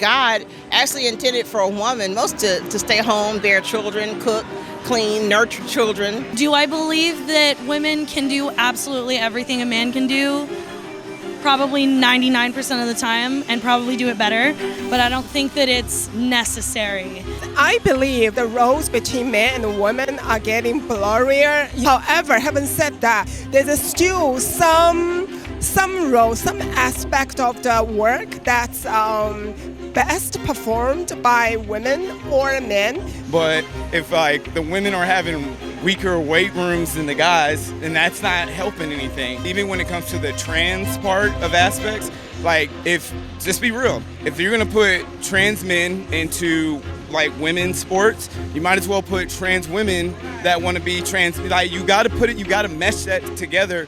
God actually intended for a woman most to stay home, bear children, cook, clean, nurture children. Do I believe that women can do absolutely everything a man can do? Probably 99% of the time, and probably do it better, but I don't think that it's necessary. I believe the roles between men and women are getting blurrier. However, having said that, there's still some role, some aspect of the work that's best performed by women or men. But if like the women are having weaker weight rooms than the guys, then that's not helping anything. Even when it comes to the trans part of aspects, like just be real, if you're gonna put trans men into like women's sports, you might as well put trans women that want to be trans. Like you gotta mesh that together.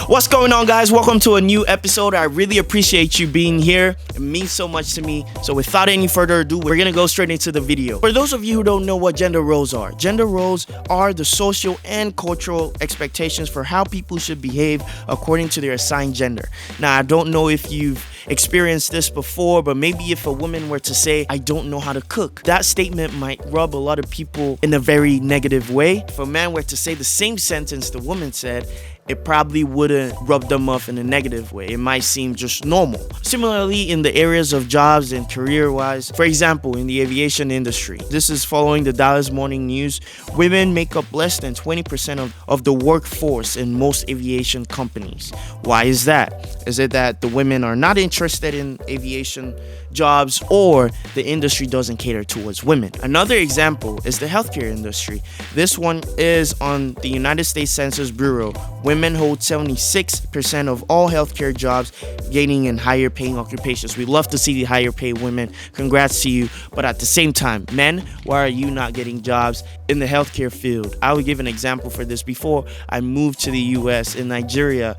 What's going on, guys? Welcome to a new episode. I really appreciate you being here. It means so much to me. So without any further ado, we're gonna go straight into the video. For those of you who don't know what gender roles are the social and cultural expectations for how people should behave according to their assigned gender. Now, I don't know if you've experienced this before, but maybe if a woman were to say, I don't know how to cook, that statement might rub a lot of people in a very negative way. If a man were to say the same sentence the woman said, it probably wouldn't rub them off in a negative way. It might seem just normal. Similarly, in the areas of jobs and career-wise, for example, in the aviation industry, this is following the Dallas Morning News, women make up less than 20% of the workforce in most aviation companies. Why is that? Is it that the women are not interested in aviation jobs, or the industry doesn't cater towards women? Another example is the healthcare industry. This one is on the United States Census Bureau. Women hold 76% of all healthcare jobs, gaining in higher paying occupations. We love to see the higher paid women. Congrats to you. But at the same time, men, why are you not getting jobs in the healthcare field? I will give an example for this. Before I moved to the US, in Nigeria,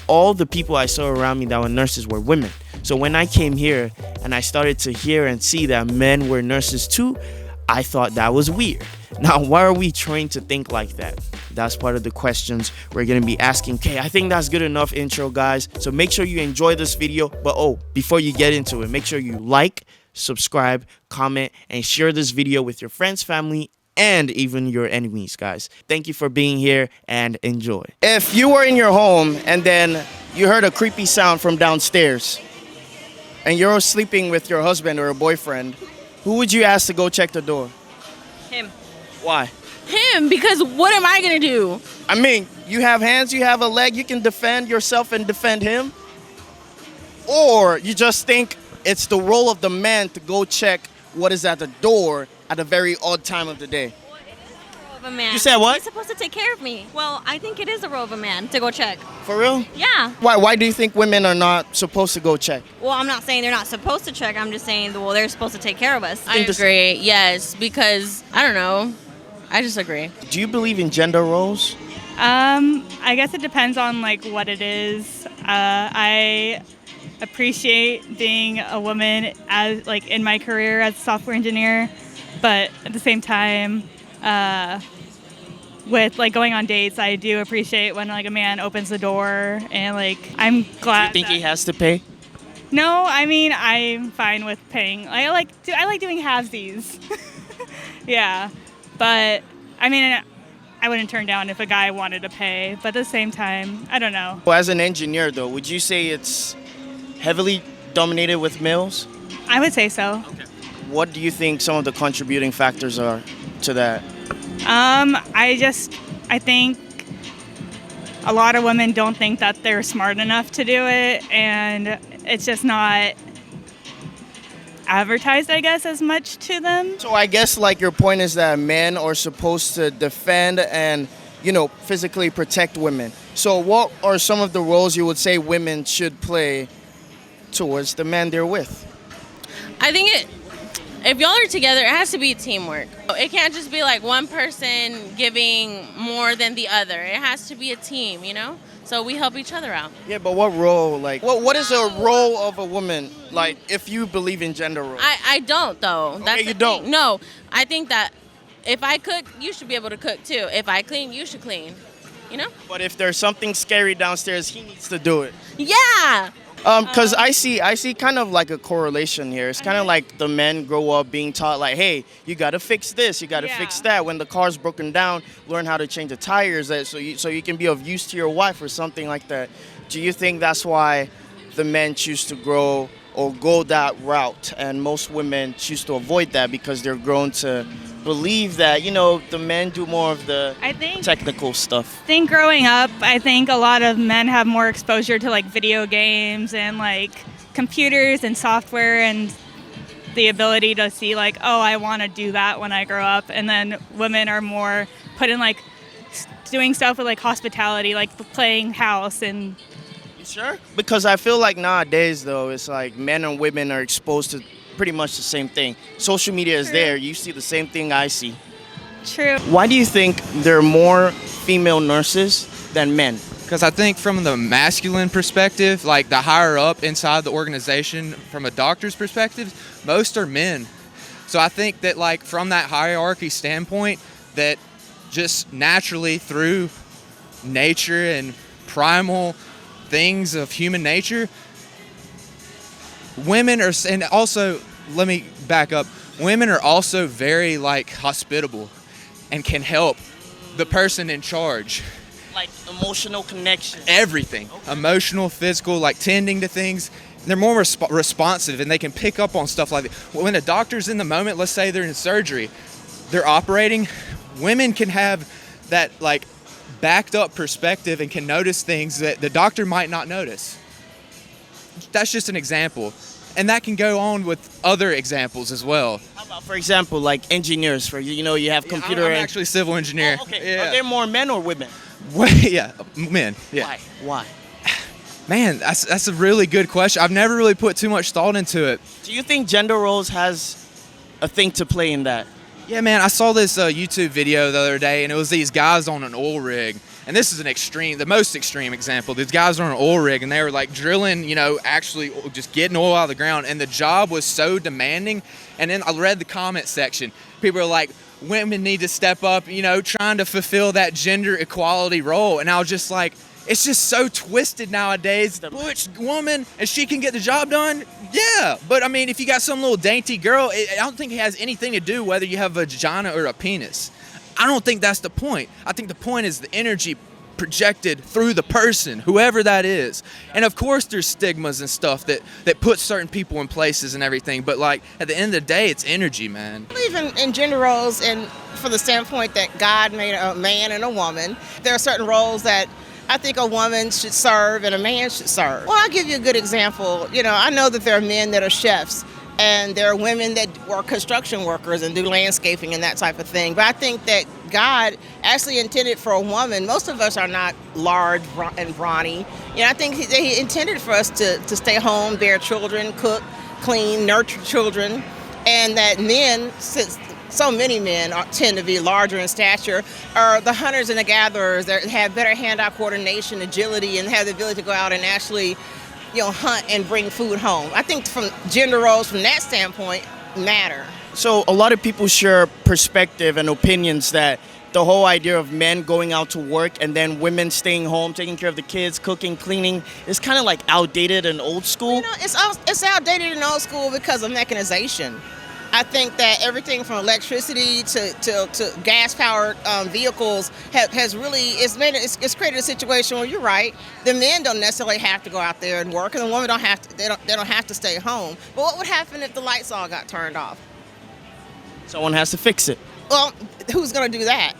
all the people I saw around me that were nurses were women. So when I came here and I started to hear and see that men were nurses too, I thought that was weird. Now, why are we trained to think like that? That's part of the questions we're going to be asking. Okay, I think that's good enough intro, guys. So make sure you enjoy this video. But before you get into it, make sure you like, subscribe, comment, and share this video with your friends, family, and even your enemies, guys. Thank you for being here and enjoy. If you were in your home and then you heard a creepy sound from downstairs and you're sleeping with your husband or a boyfriend, who would you ask to go check the door? Him. Why? Him, because what am I gonna do? I mean, you have hands, you have a leg, you can defend yourself and defend him. Or you just think it's the role of the man to go check what is at the door at a very odd time of the day. Well, it is the role of a man. You said what? He's supposed to take care of me. Well, I think it is the role of a man to go check. For real? Yeah. Why do you think women are not supposed to go check? Well, I'm not saying they're not supposed to check. I'm just saying, well, they're supposed to take care of us. I agree, yes, because, I don't know, I just agree. Do you believe in gender roles? I guess it depends on like what it is. I appreciate being a woman as like in my career as a software engineer, but at the same time, with like going on dates, I do appreciate when like a man opens the door and like I'm glad. Do you think he has to pay? No, I mean I'm fine with paying. I like doing halvesies. Yeah, but I mean I wouldn't turn down if a guy wanted to pay. But at the same time, I don't know. Well, as an engineer, though, would you say it's heavily dominated with males? I would say so. Okay. What do you think some of the contributing factors are to that? I think a lot of women don't think that they're smart enough to do it, and it's just not advertised, I guess, as much to them. So I guess like your point is that men are supposed to defend and, physically protect women. So what are some of the roles you would say women should play towards the men they're with? I think if y'all are together, it has to be teamwork. It can't just be like one person giving more than the other. It has to be a team, So we help each other out. Yeah, but what role, what is a role of a woman, like, if you believe in gender roles? I don't, though. Okay, you don't? No, I think that if I cook, you should be able to cook, too. If I clean, you should clean, But if there's something scary downstairs, he needs to do it. Yeah. Because I see kind of like a correlation here. It's kind of like the men grow up being taught like, hey, you got to fix this, you got to fix that. When the car's broken down, learn how to change the tires so you can be of use to your wife or something like that. Do you think that's why the men choose to grow or go that route, and most women choose to avoid that because they're grown to believe that, you know, the men do more of the technical stuff? I think growing up, I think a lot of men have more exposure to like video games and like computers and software and the ability to see like, oh, I want to do that when I grow up. And then women are more put in like doing stuff with like hospitality, like playing house and... Sure. Because I feel like nowadays, though, it's like men and women are exposed to pretty much the same thing. Social media is there. You see the same thing I see. True. Why do you think there are more female nurses than men? Because I think from the masculine perspective, like the higher up inside the organization, from a doctor's perspective, most are men. So I think that like from that hierarchy standpoint, that just naturally through nature and primal things of human nature, women are, and also let me back up, women are also very like hospitable and can help the person in charge. Like emotional connection. Everything. Okay. Emotional, physical, like tending to things. They're more responsive and they can pick up on stuff like that. When a doctor's in the moment, let's say they're in surgery, they're operating, women can have that like backed up perspective and can notice things that the doctor might not notice. That's just an example. And that can go on with other examples as well. How about, for example, like engineers, you have computer... I'm actually a civil engineer. Oh, okay. Yeah. Are there more men or women? Yeah, men. Yeah. Why? Man, that's a really good question. I've never really put too much thought into it. Do you think gender roles has a thing to play in that? Yeah, man, I saw this YouTube video the other day, and it was these guys on an oil rig. And this is the most extreme example. These guys are on an oil rig, and they were like drilling, actually just getting oil out of the ground. And the job was so demanding. And then I read the comment section. People are like, women need to step up, trying to fulfill that gender equality role. And I was just like, it's just so twisted nowadays. The butch woman, and she can get the job done. Yeah, but I mean, if you got some little dainty girl, I don't think it has anything to do whether you have a vagina or a penis. I don't think that's the point. I think the point is the energy projected through the person, whoever that is. And of course there's stigmas and stuff that put certain people in places and everything, but like at the end of the day, it's energy, man. I believe in gender roles, and from the standpoint that God made a man and a woman, there are certain roles that I think a woman should serve and a man should serve. Well, I'll give you a good example. I know that there are men that are chefs, and there are women that are construction workers and do landscaping and that type of thing. But I think that God actually intended for a woman. Most of us are not large and brawny. I think he intended for us to stay home, bear children, cook, clean, nurture children, and that men, since so many men tend to be larger in stature, are the hunters and the gatherers that have better hand-eye coordination, agility, and have the ability to go out and actually hunt and bring food home. I think from gender roles from that standpoint matter. So a lot of people share perspective and opinions that the whole idea of men going out to work and then women staying home, taking care of the kids, cooking, cleaning, is kind of like outdated and old school. It's outdated and old school because of mechanization. I think that everything from electricity to gas-powered vehicles has really it's created a situation where you're right. The men don't necessarily have to go out there and work, and the women don't have to. They don't have to stay home. But what would happen if the lights all got turned off? Someone has to fix it. Well, who's going to do that?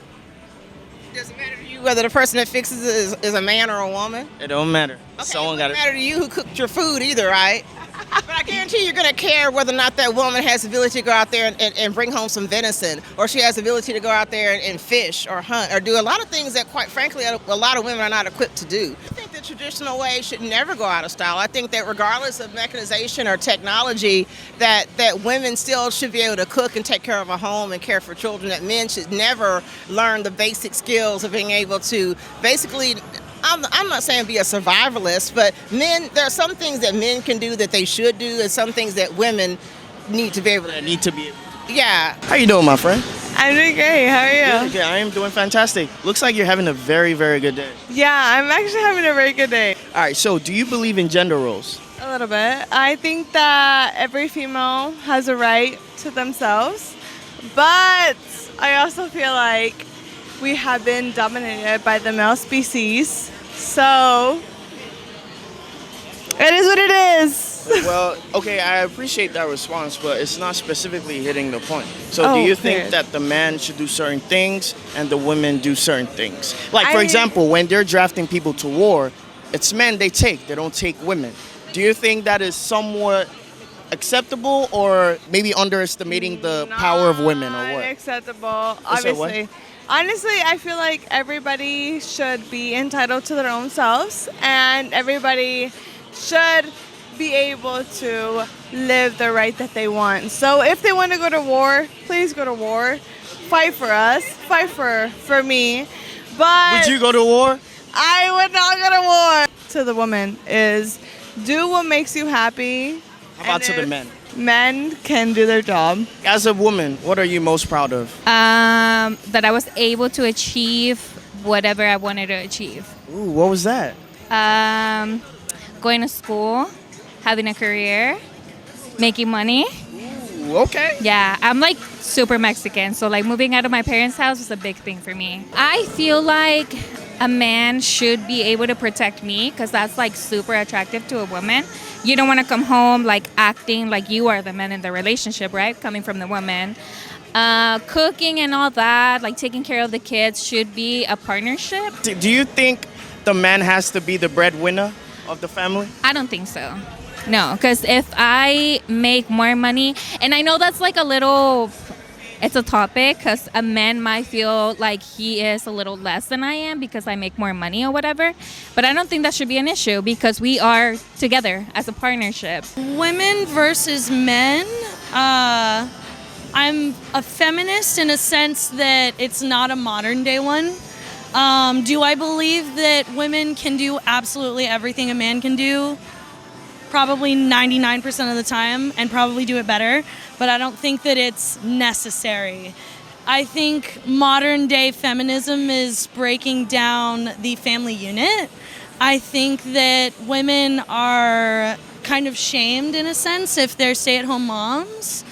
Does it matter to you whether the person that fixes it is a man or a woman? It don't matter. Okay, Someone got it. Doesn't matter to you who cooked your food either, right? But I guarantee you're going to care whether or not that woman has the ability to go out there and bring home some venison, or she has the ability to go out there and fish or hunt or do a lot of things that, quite frankly, a lot of women are not equipped to do. I think the traditional way should never go out of style. I think that regardless of mechanization or technology, that women still should be able to cook and take care of a home and care for children, that men should never learn the basic skills of being able to basically... I'm not saying be a survivalist, but there are some things that men can do that they should do, and some things that women need to be able to. Yeah. How you doing, my friend? I'm doing great. How are you? Good. I am doing fantastic. Looks like you're having a very, very good day. Yeah, I'm actually having a very good day. All right, so do you believe in gender roles? A little bit. I think that every female has a right to themselves, but I also feel like we have been dominated by the male species. So it is what it is. Well, okay, I appreciate that response, but it's not specifically hitting the point. So do you think weird. that the man should do certain things and the women do certain things? Like, for example, when they're drafting people to war, it's men they don't take women. Do you think that is somewhat acceptable or maybe underestimating the power of women or what? Unacceptable, Is it what? obviously. Honestly, I feel like everybody should be entitled to their own selves, and everybody should be able to live the right that they want. So if they want to go to war, please go to war. Fight for us. Fight for me. But Would you go to war? I would not go to war. To the woman is do what makes you happy. How about and to the if men? Men can do their job. As a woman, what are you most proud of? That I was able to achieve whatever I wanted to achieve. Ooh, what was that? Going to school, having a career, making money. Ooh, okay. Yeah, I'm like super Mexican, so like moving out of my parents' house was a big thing for me. I feel like a man should be able to protect me because that's like super attractive to a woman. You don't want to come home like acting like you are the man in the relationship, right? Coming from the woman. Cooking and all that, like taking care of the kids should be a partnership. Do you think the man has to be the breadwinner of the family? I don't think so. No, because if I make more money, and I know that's like it's a topic because a man might feel like he is a little less than I am because I make more money or whatever. But I don't think that should be an issue because we are together as a partnership. Women versus men. I'm a feminist in a sense that it's not a modern day one. Do I believe that women can do absolutely everything a man can do? Probably 99% of the time, and probably do it better, but I don't think that it's necessary. I think modern day feminism is breaking down the family unit. I think that women are kind of shamed in a sense if they're stay-at-home moms,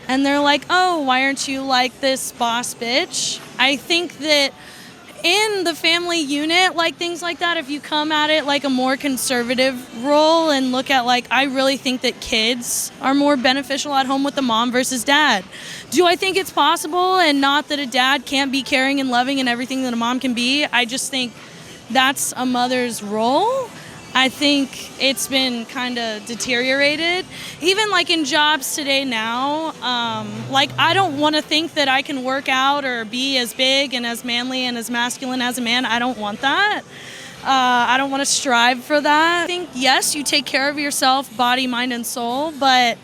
and they're like, oh, why aren't you like this boss bitch? I think that in the family unit, like things like that, if you come at it like a more conservative role and look at like, I really think that kids are more beneficial at home with the mom versus dad. Do I think it's possible and not that a dad can't be caring and loving and everything that a mom can be? I just think that's a mother's role. I think it's been kind of deteriorated. Even like in jobs today now, like I don't want to think that I can work out or be as big and as manly and as masculine as a man. I don't want that. I don't want to strive for that. I think, yes, you take care of yourself, body, mind, and soul, but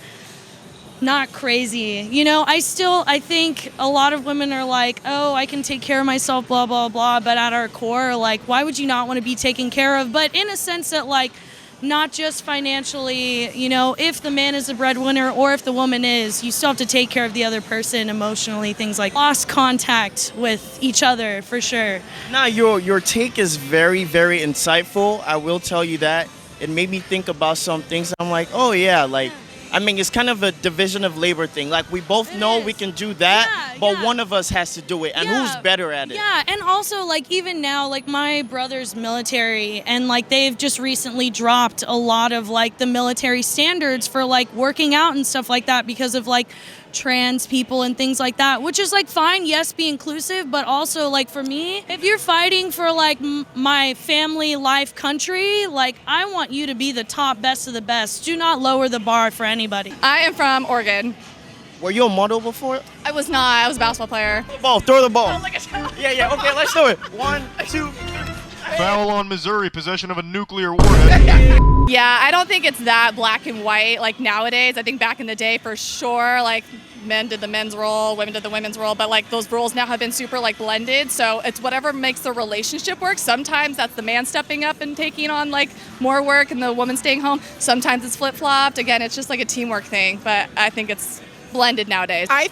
not crazy. You know, I think a lot of women are like, oh, I can take care of myself, blah, blah, blah. But at our core, like, why would you not want to be taken care of? But in a sense that, like, not just financially, you know, if the man is a breadwinner or if the woman is, you still have to take care of the other person emotionally, things like lost contact with each other, for sure. Now, your take is very, very insightful. I will tell you that. It made me think about some things. I'm like, oh, yeah, like, I mean, it's kind of a division of labor thing. Like, we both know we can do that, but one of us has to do it. And who's better at it? Yeah, and also, like, even now, like, my brother's military, and, like, they've just recently dropped a lot of, like, the military standards for, like, working out and stuff like that because of, like, trans people and things like that, which is like fine, yes, be inclusive, but also like for me, if you're fighting for like my family life country, like I want you to be the top best of the best. Do not lower the bar for anybody. I am from Oregon. Were you a model before? I was not. I was a basketball player. Throw the ball. Yeah, okay, let's do it. 1, 2, 3. Foul on Missouri, possession of a nuclear warhead. Yeah, I don't think it's that black and white like nowadays. I think back in the day for sure, like men did the men's role, women did the women's role, but like those roles now have been super like blended. So it's whatever makes the relationship work. Sometimes that's the man stepping up and taking on like more work and the woman staying home. Sometimes it's flip-flopped. Again, it's just like a teamwork thing, but I think it's blended nowadays. I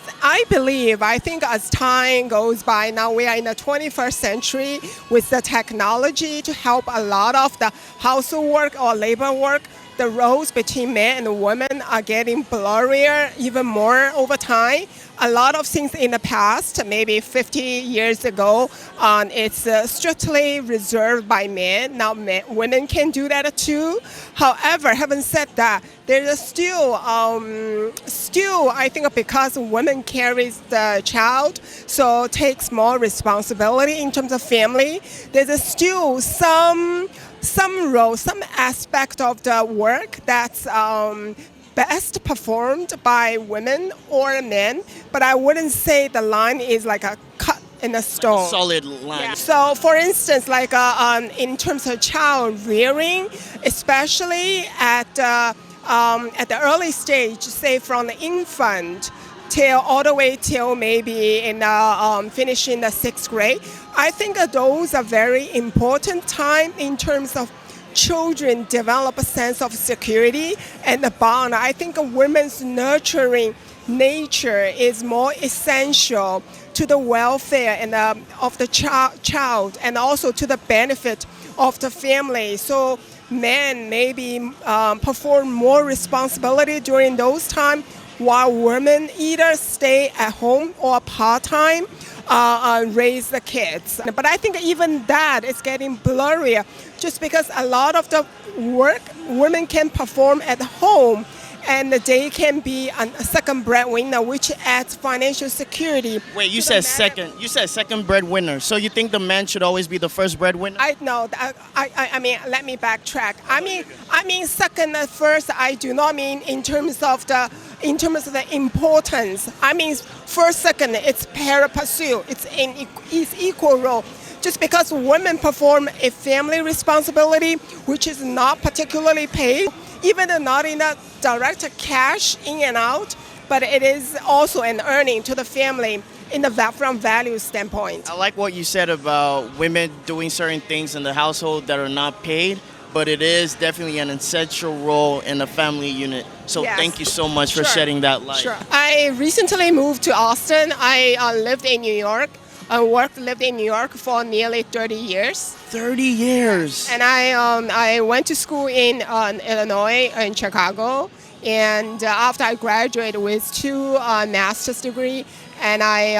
think as time goes by, now we are in the 21st century with the technology to help a lot of the household work or labor work the roles between men and women are getting blurrier even more over time. A lot of things in the past, maybe 50 years ago, it's strictly reserved by men. Now women can do that too. However, having said that, there's still, I think because women carries the child, so takes more responsibility in terms of family, there's still some role, some aspect of the work that's best performed by women or men, but I wouldn't say the line is like a cut in a stone. Solid line. Yeah. So, for instance, like in terms of child rearing, especially at the early stage, say from the infant till all the way till maybe in finishing the 6th grade, I think those are very important time in terms of children develop a sense of security and a bond. I think a woman's nurturing nature is more essential to the welfare and of the child and also to the benefit of the family. So men maybe perform more responsibility during those times, while women either stay at home or part-time, raise the kids. But I think even that is getting blurrier just because a lot of the work women can perform at home and they can be a second breadwinner, which adds financial security. Wait, you said second. You said second breadwinner. So you think the man should always be the first breadwinner? I mean, let me backtrack. I mean second and first. I do not mean in terms of the importance. I mean first, second. It's pari passu. It's equal role. Just because women perform a family responsibility, which is not particularly paid, even though not in a direct cash in and out, but it is also an earning to the family from value standpoint. I like what you said about women doing certain things in the household that are not paid, but it is definitely an essential role in the family unit. So Yes. Thank you so much for shedding that light. Sure. I recently moved to Austin. I lived in New York. Lived in New York for nearly 30 years. 30 years. And I went to school in Illinois, in Chicago. And after I graduated with 2 master's degree, and I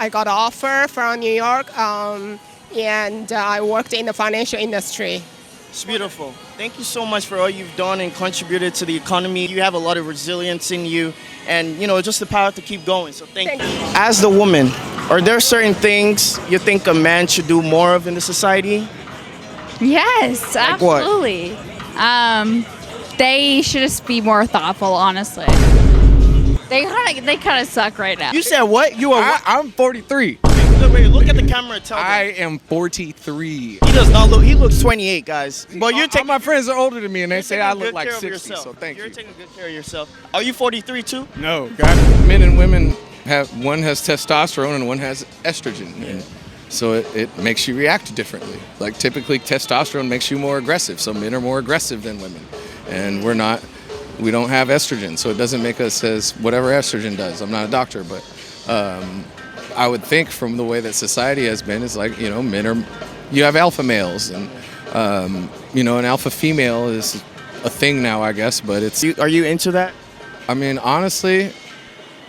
got an offer from New York, and I worked in the financial industry. It's beautiful. Thank you so much for all you've done and contributed to the economy. You have a lot of resilience in you and, just the power to keep going. So thank you. As the woman, are there certain things you think a man should do more of in the society? Yes, Like what? absolutely. They should just be more thoughtful, honestly. They kind of suck right now. You said what? You are what? I'm 43. Wait, look at the camera and tell me. I am 43. He does not look, he looks 28, guys. But you're taking, my friends are older than me and they say I look good like care of 60, yourself. so thank you. You're taking good care of yourself. Are you 43 too? No, men and women one has testosterone and one has estrogen. And so it makes you react differently. Like typically testosterone makes you more aggressive. So men are more aggressive than women. And we don't have estrogen. So it doesn't make us as whatever estrogen does. I'm not a doctor, but I would think from the way that society has been, it's like, you have alpha males and, an alpha female is a thing now, I guess, but it's... Are you into that? I mean, honestly,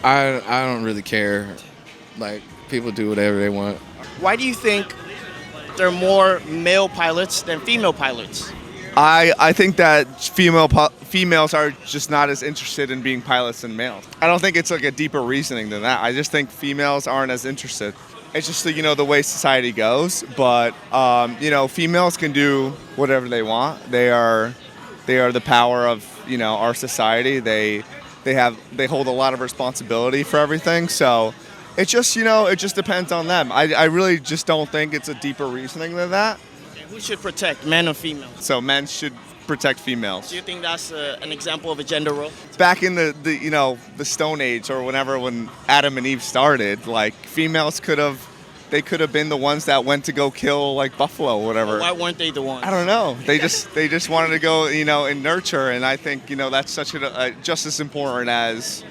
I don't really care. Like, people do whatever they want. Why do you think there are more male pilots than female pilots? I think that females are just not as interested in being pilots than males. I don't think it's like a deeper reasoning than that. I just think females aren't as interested. It's just the way society goes. But females can do whatever they want. They are the power of our society. They hold a lot of responsibility for everything. So it just it just depends on them. I really just don't think it's a deeper reasoning than that. Who should protect, men or females? So men should protect females. Do you think that's an example of a gender role? Back in the Stone Age or when Adam and Eve started, like females could have been the ones that went to go kill like buffalo or whatever. Why weren't they the ones? I don't know. They just wanted to go and nurture, and I think that's such just as important as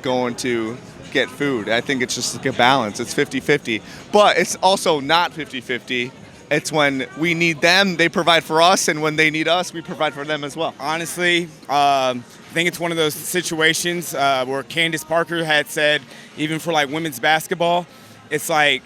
going to get food. I think it's just like a balance. It's 50-50. But it's also not 50-50 It's when we need them, they provide for us, and when they need us, we provide for them as well. Honestly, I think it's one of those situations where Candace Parker had said, even for like women's basketball, it's like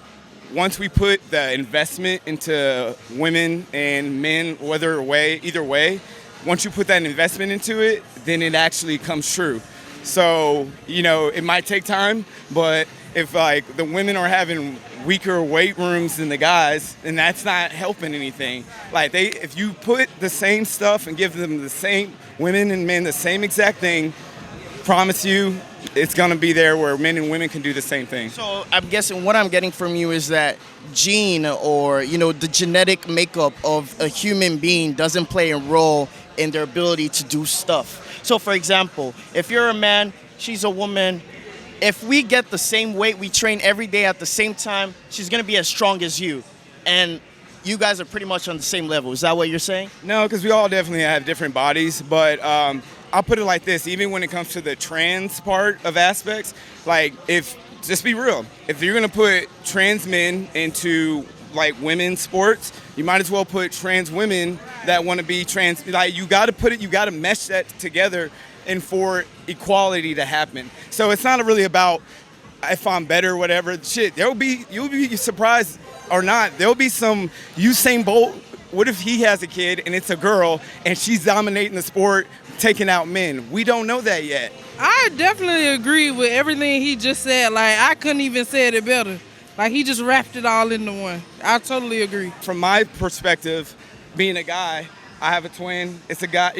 once we put the investment into women and men, either way, once you put that investment into it, then it actually comes true. So, it might take time, but if like the women are having weaker weight rooms than the guys, then that's not helping anything. Like if you put the same stuff and give them the same, women and men, the same exact thing, promise you, it's gonna be there where men and women can do the same thing. So I'm guessing what I'm getting from you is that gene or, the genetic makeup of a human being doesn't play a role in their ability to do stuff. So for example, if you're a man, she's a woman, if we get the same weight, we train every day at the same time, she's gonna be as strong as you. And you guys are pretty much on the same level. Is that what you're saying? No, because we all definitely have different bodies, but I'll put it like this, even when it comes to the trans part of aspects, like just be real, if you're gonna put trans men into like women's sports, you might as well put trans women that want to be trans. Like you got to mesh that together, and for equality to happen. So it's not really about if I'm better or whatever. Shit, you'll be surprised or not. There'll be some Usain Bolt. What if he has a kid and it's a girl and she's dominating the sport, taking out men? We don't know that yet. I definitely agree with everything he just said. Like I couldn't even say it better. Like he just wrapped it all into one. I totally agree. From my perspective, being a guy, I have a twin. It's a guy,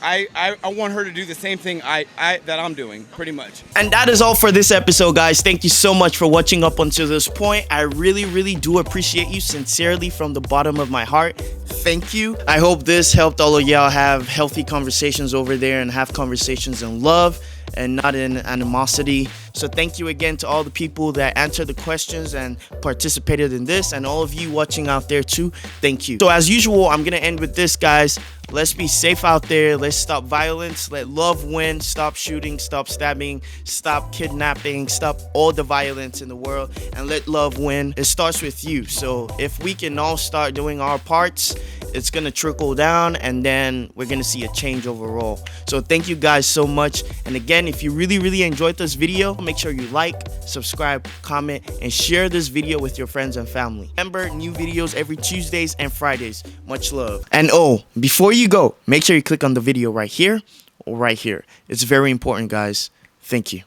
I want her to do the same thing that I'm doing, pretty much. And that is all for this episode, guys. Thank you so much for watching up until this point. I really, really do appreciate you sincerely from the bottom of my heart. Thank you. I hope this helped all of y'all have healthy conversations over there and have conversations in love and not in animosity. So thank you again to all the people that answered the questions and participated in this, and all of you watching out there too. Thank you. So as usual, I'm gonna end with this, guys. Let's be safe out there. Let's stop violence. Let love win. Stop shooting. Stop stabbing. Stop kidnapping. Stop all the violence in the world, and let love win. It starts with you. So if we can all start doing our parts, it's gonna trickle down, and then we're gonna see a change overall. So thank you guys so much. And again, if you really, really enjoyed this video, make sure you like, subscribe, comment, and share this video with your friends and family. Remember, new videos every Tuesdays and Fridays. Much love. And before you go, make sure you click on the video right here or right here. It's very important, guys. Thank you.